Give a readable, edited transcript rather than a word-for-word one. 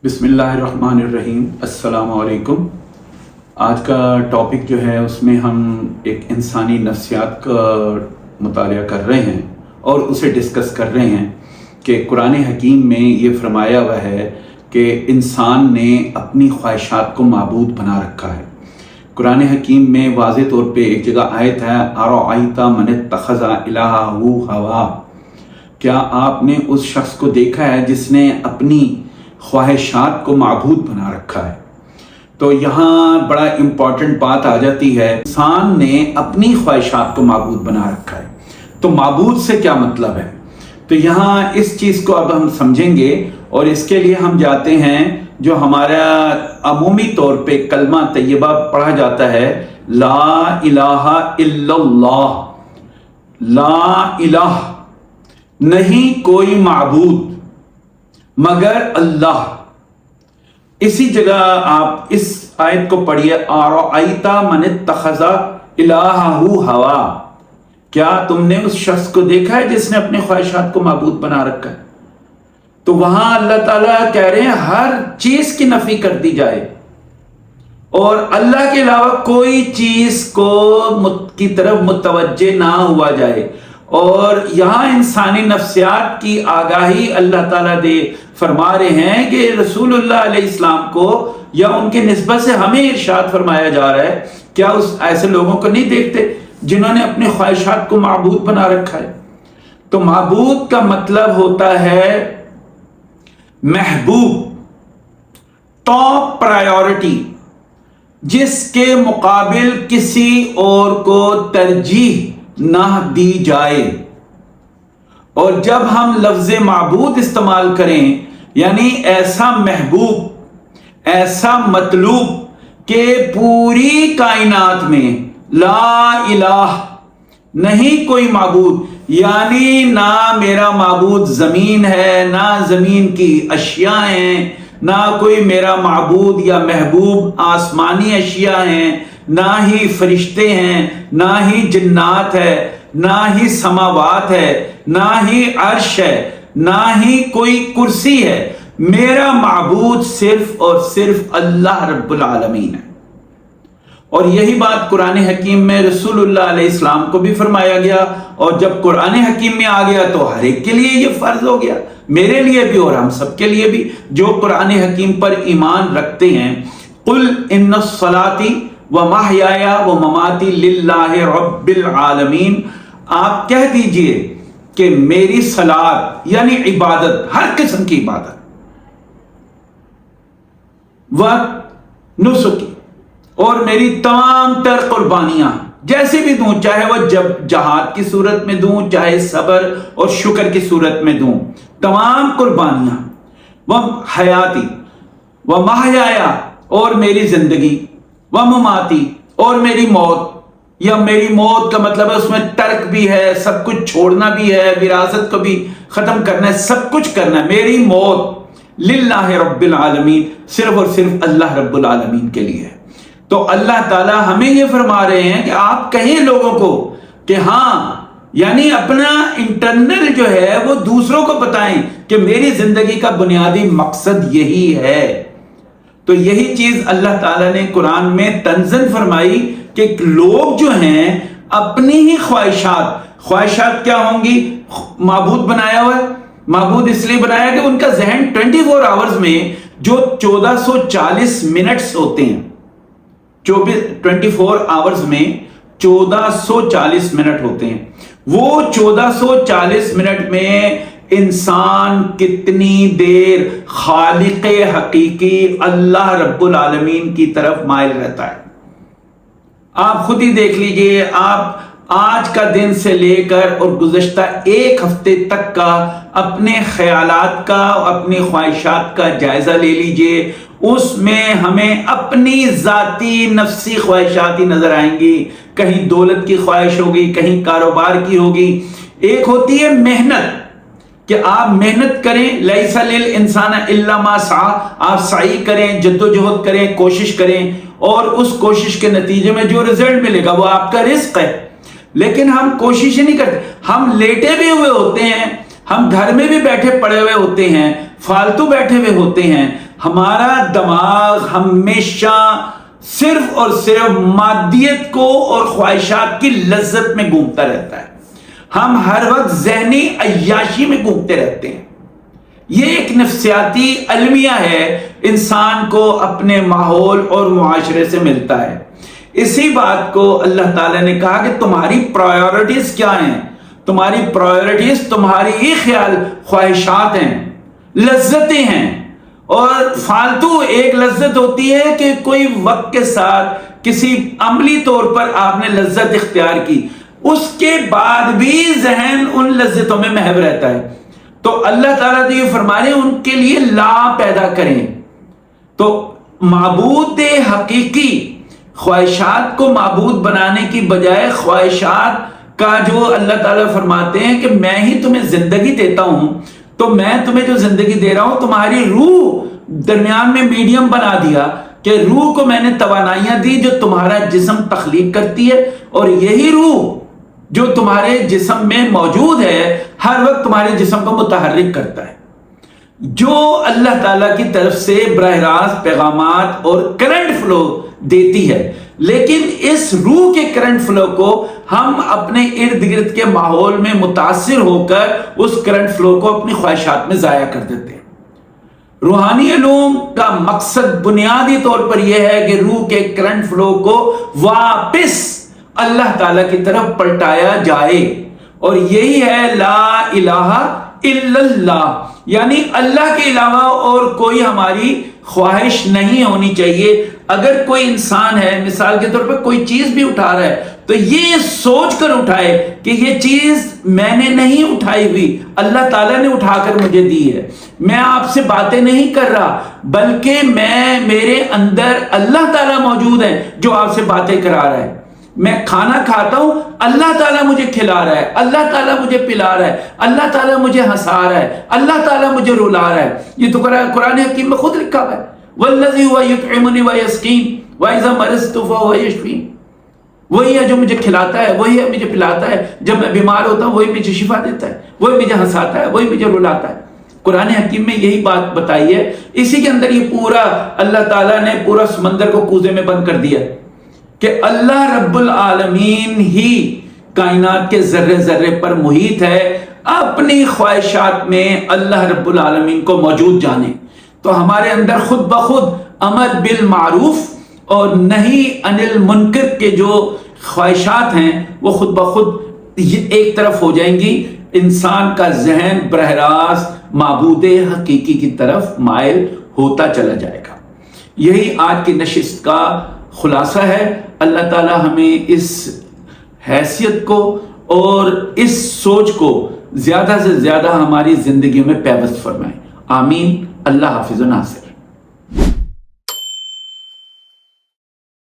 بسم اللہ الرحمن الرحیم۔ السلام علیکم۔ آج کا ٹاپک جو ہے اس میں ہم ایک انسانی نفسیات کا مطالعہ کر رہے ہیں اور اسے ڈسکس کر رہے ہیں کہ قرآن حکیم میں یہ فرمایا ہوا ہے کہ انسان نے اپنی خواہشات کو معبود بنا رکھا ہے۔ قرآن حکیم میں واضح طور پہ ایک جگہ آیت ہے ارأیت من اتخذ الہہ ہوا، کیا آپ نے اس شخص کو دیکھا ہے جس نے اپنی خواہشات کو معبود بنا رکھا ہے؟ تو یہاں بڑا امپورٹنٹ بات آ جاتی ہے، انسان نے اپنی خواہشات کو معبود بنا رکھا ہے، تو معبود سے کیا مطلب ہے؟ تو یہاں اس چیز کو اب ہم سمجھیں گے اور اس کے لیے ہم جاتے ہیں جو ہمارا عمومی طور پہ کلمہ طیبہ پڑھا جاتا ہے، لا الہ الا اللہ، لا الہ، نہیں کوئی معبود مگر اللہ۔ اسی جگہ آپ اس آیت کو پڑھیے ارأیت من اتخذ الہہ ہوا، کیا تم نے اس شخص کو دیکھا ہے جس نے اپنے خواہشات کو معبود بنا رکھا ہے؟ تو وہاں اللہ تعالیٰ کہہ رہے ہیں ہر چیز کی نفی کر دی جائے اور اللہ کے علاوہ کوئی چیز کی طرف متوجہ نہ ہوا جائے، اور یہاں انسانی نفسیات کی آگاہی اللہ تعالیٰ فرما رہے ہیں کہ رسول اللہ علیہ السلام کو یا ان کے نسبت سے ہمیں ارشاد فرمایا جا رہا ہے، کیا ایسے لوگوں کو نہیں دیکھتے جنہوں نے اپنے خواہشات کو معبود بنا رکھا ہے؟ تو معبود کا مطلب ہوتا ہے محبوب، ٹاپ پرائیورٹی، جس کے مقابل کسی اور کو ترجیح نہ دی جائے۔ اور جب ہم لفظ معبود استعمال کریں یعنی ایسا محبوب، ایسا مطلوب کہ پوری کائنات میں لا الہ، نہیں کوئی معبود، یعنی نہ میرا معبود زمین ہے، نہ زمین کی اشیاء ہیں، نہ کوئی میرا معبود یا محبوب آسمانی اشیاء ہیں، نہ ہی فرشتے ہیں، نہ ہی جنات ہے، نہ ہی سماوات ہے، نہ ہی عرش ہے، نہ ہی کوئی کرسی ہے۔ میرا معبود صرف اور صرف اللہ رب العالمین ہے۔ اور یہی بات قرآن حکیم میں رسول اللہ علیہ السلام کو بھی فرمایا گیا، اور جب قرآن حکیم میں آ گیا تو ہر ایک کے لیے یہ فرض ہو گیا، میرے لیے بھی اور ہم سب کے لیے بھی جو قرآن حکیم پر ایمان رکھتے ہیں۔ قل ان الصلاۃ ومحیایا ومماتی للہ رب العالمین، آپ کہہ دیجئے کہ میری صلاۃ یعنی عبادت، ہر قسم کی عبادت، نسکی، اور میری تمام تر قربانیاں جیسے بھی دوں، چاہے وہ جہاد کی صورت میں دوں، چاہے صبر اور شکر کی صورت میں دوں، تمام قربانیاں، وہ حیاتی، وہ محیایا، اور میری زندگی، وہ مماتی، اور میری موت، یا میری موت کا مطلب ہے اس میں ترک بھی ہے، سب کچھ چھوڑنا بھی ہے، وراثت کو بھی ختم کرنا ہے، سب کچھ کرنا ہے۔ میری موت للہ رب العالمین، صرف اور صرف اللہ رب العالمین کے لیے ہے۔ تو اللہ تعالیٰ ہمیں یہ فرما رہے ہیں کہ آپ کہیں لوگوں کو کہ ہاں، یعنی اپنا انٹرنل جو ہے وہ دوسروں کو بتائیں کہ میری زندگی کا بنیادی مقصد یہی ہے۔ تو یہی چیز اللہ تعالیٰ نے قرآن میں تنزل فرمائی کہ لوگ جو ہیں اپنی ہی خواہشات کیا ہوں گی؟ معبود بنایا ہوا ہے۔ معبود اس لیے بنایا کہ ان کا ذہن 24 آورز میں جو 1440 منٹس ہوتے ہیں، 24 آورز میں 1440 منٹ ہوتے ہیں، وہ 1440 منٹ میں انسان کتنی دیر خالق حقیقی اللہ رب العالمین کی طرف مائل رہتا ہے؟ آپ خود ہی دیکھ لیجئے، آپ آج کا دن سے لے کر اور گزشتہ ایک ہفتے تک کا اپنے خیالات کا، اپنی خواہشات کا جائزہ لے لیجئے، اس میں ہمیں اپنی ذاتی نفسی خواہشات ہی نظر آئیں گی۔ کہیں دولت کی خواہش ہوگی، کہیں کاروبار کی ہوگی۔ ایک ہوتی ہے محنت، کہ آپ محنت کریں، لیس للانسان الا ما سعی، آپ سعی کریں، جدوجہد کریں، کوشش کریں، اور اس کوشش کے نتیجے میں جو رزلٹ ملے گا وہ آپ کا رزق ہے۔ لیکن ہم کوشش نہیں کرتے، ہم لیٹے بھی ہوئے ہوتے ہیں، ہم گھر میں بھی بیٹھے پڑے ہوئے ہوتے ہیں، فالتو بیٹھے ہوئے ہوتے ہیں، ہمارا دماغ ہمیشہ صرف اور صرف مادیت کو اور خواہشات کی لذت میں گھومتا رہتا ہے. ہم ہر وقت ذہنی عیاشی میں گھومتے رہتے ہیں. یہ ایک نفسیاتی المیہ ہے، انسان کو اپنے ماحول اور معاشرے سے ملتا ہے. اسی بات کو اللہ تعالیٰ نے کہا کہ تمہاری پرائیورٹیز کیا ہیں؟ تمہاری پرائیورٹیز تمہاری ہی خیال خواہشات ہیں، لذتیں ہیں. اور فالتو ایک لذت ہوتی ہے کہ کوئی وقت کے ساتھ کسی عملی طور پر آپ نے لذت اختیار کی، اس کے بعد بھی ذہن ان لذتوں میں محو رہتا ہے. تو اللہ تعالیٰ تو یہ فرما رہے ہیں ان کے لیے لا پیدا کریں. تو معبود حقیقی خواہشات کو معبود بنانے کی بجائے خواہشات کا جو اللہ تعالیٰ فرماتے ہیں کہ میں ہی تمہیں زندگی دیتا ہوں، تو میں تمہیں جو زندگی دے رہا ہوں تمہاری روح درمیان میں میڈیم بنا دیا کہ روح کو میں نے توانائیاں دی جو تمہارا جسم تخلیق کرتی ہے، اور یہی روح جو تمہارے جسم میں موجود ہے ہر وقت تمہارے جسم کو متحرک کرتا ہے. جو اللہ تعالیٰ کی طرف سے براہ راست پیغامات اور کرنٹ فلو دیتی ہے، لیکن اس روح کے کرنٹ فلو کو ہم اپنے ارد گرد کے ماحول میں متاثر ہو کر اس کرنٹ فلو کو اپنی خواہشات میں ضائع کر دیتے ہیں. روحانی علوم کا مقصد بنیادی طور پر یہ ہے کہ روح کے کرنٹ فلو کو واپس اللہ تعالیٰ کی طرف پلٹایا جائے، اور یہی ہے لا الہ الا اللہ، یعنی اللہ کے علاوہ اور کوئی ہماری خواہش نہیں ہونی چاہیے. اگر کوئی انسان ہے مثال کے طور پر کوئی چیز بھی اٹھا رہا ہے تو یہ سوچ کر اٹھائے کہ یہ چیز میں نے نہیں اٹھائی ہوئی، اللہ تعالیٰ نے اٹھا کر مجھے دی ہے. میں آپ سے باتیں نہیں کر رہا بلکہ میرے اندر اللہ تعالیٰ موجود ہے جو آپ سے باتیں کرا رہا ہے. میں کھانا کھاتا ہوں، اللہ تعالیٰ مجھے کھلا رہا ہے، اللہ تعالیٰ مجھے پلا رہا ہے، اللہ تعالیٰ مجھے ہنسا رہا ہے، اللہ تعالیٰ مجھے رلا رہا ہے. یہ تو قرآن حکیم میں خود لکھا ہوا ہے، وَالَّذِي هُوَ يُطْعِمُنِي وَيَسْقِينِ وَإِذَا مَرِضْتُ فَهُوَ يَشْفِينِ. وہی ہے جو مجھے کھلاتا ہے، وہی ہے مجھے پلاتا ہے، جب میں بیمار ہوتا ہوں وہی مجھے شفا دیتا ہے، وہی مجھے ہنساتا ہے، وہی مجھے رلاتا ہے. قرآن حکیم میں یہی بات بتائی ہے. اسی کے اندر یہ پورا اللہ تعالیٰ نے پورا سمندر کو کوزے میں بند کر دیا کہ اللہ رب العالمین ہی کائنات کے ذرے ذرے پر محیط ہے. اپنی خواہشات میں اللہ رب العالمین کو موجود جانے تو ہمارے اندر خود بخود امر بالمعروف اور نہی عن المنکر کے جو خواہشات ہیں وہ خود بخود ایک طرف ہو جائیں گی. انسان کا ذہن براہ راست معبود حقیقی کی طرف مائل ہوتا چلا جائے گا. یہی آج کی نشست کا خلاصہ ہے. اللہ تعالی ہمیں اس حیثیت کو اور اس سوچ کو زیادہ سے زیادہ ہماری زندگیوں میں پیوست فرمائے. آمین. اللہ حافظ و ناصر.